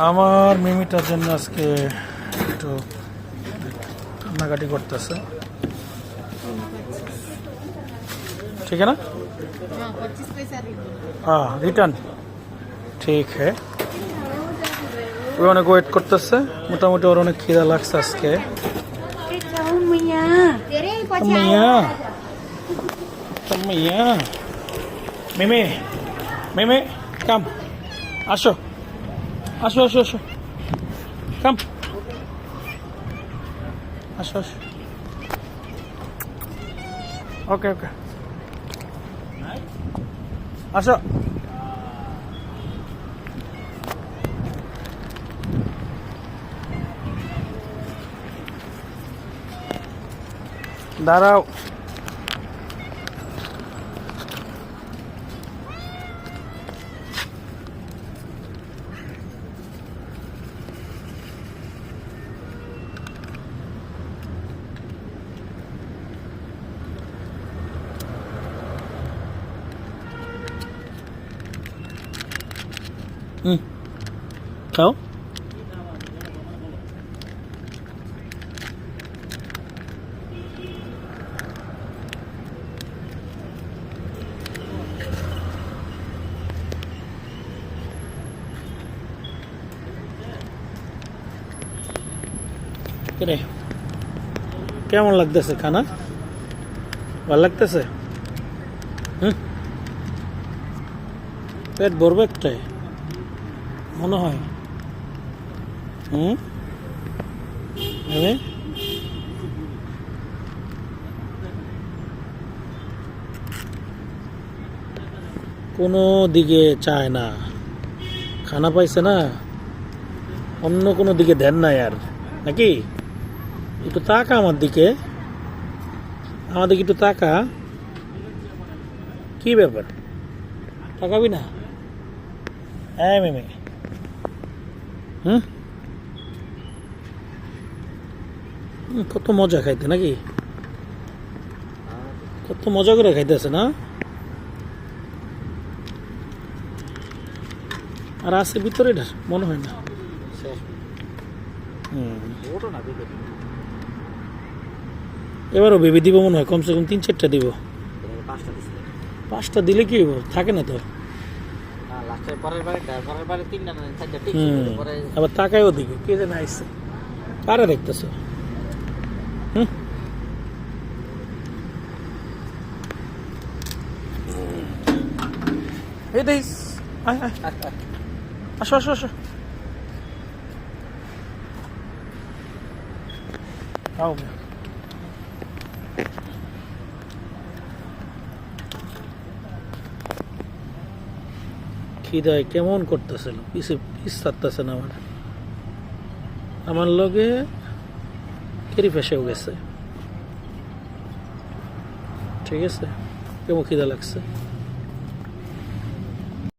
আমার মিমিটার জন্য আজকে একটু কান্নাকাটি করতেছে। ठीक है ना? हाँ 25 पैसा हाँ रिटर्न ठीक है। ও অনেক ওয়েট করতেছে, মোটামুটি ওর অনেক খিদা লাগছে আজকে। মিয়া মিয়া মিমি মিমি কাম আসো আসো আসো আসো কাম আসো আসো ওকে ওকে আসো দাঁড়াও খাও রে কেমন লাগতেছে খানা? ভালো লাগতেছে? পেট ভরবে একটাই মনে হয়। কোনো দিকে চায় না, খানা পাইছে না, অন্য কোনো দিকে ধ্যান নাই আর নাকি? একটু তাকা আমার দিকে, একটু তাকা। কি ব্যাপার, তাকাবি না? হ্যাঁ মেমে কত মজা খাইতে নাকি, কত মজা করে খাইতেছে না? আর আছে ভিতরে মনে হয় না। এবারও ভেবে দিব মনে হয়, কমসে কম 3-4টা দিব। 5টা দিলে কি হইব, থাকে না তো। আবার তাকাইও দিকে কে যেন আইসে, কারা দেখতেছ? এই দেখ, আসো আসো আসো আও। খিদায় কেমন করতেছিল, পিস ছাড়তেছে না আমার লগে কেরি ফেসেও গেছে। ঠিক আছে, কেমন খিদা লাগছে।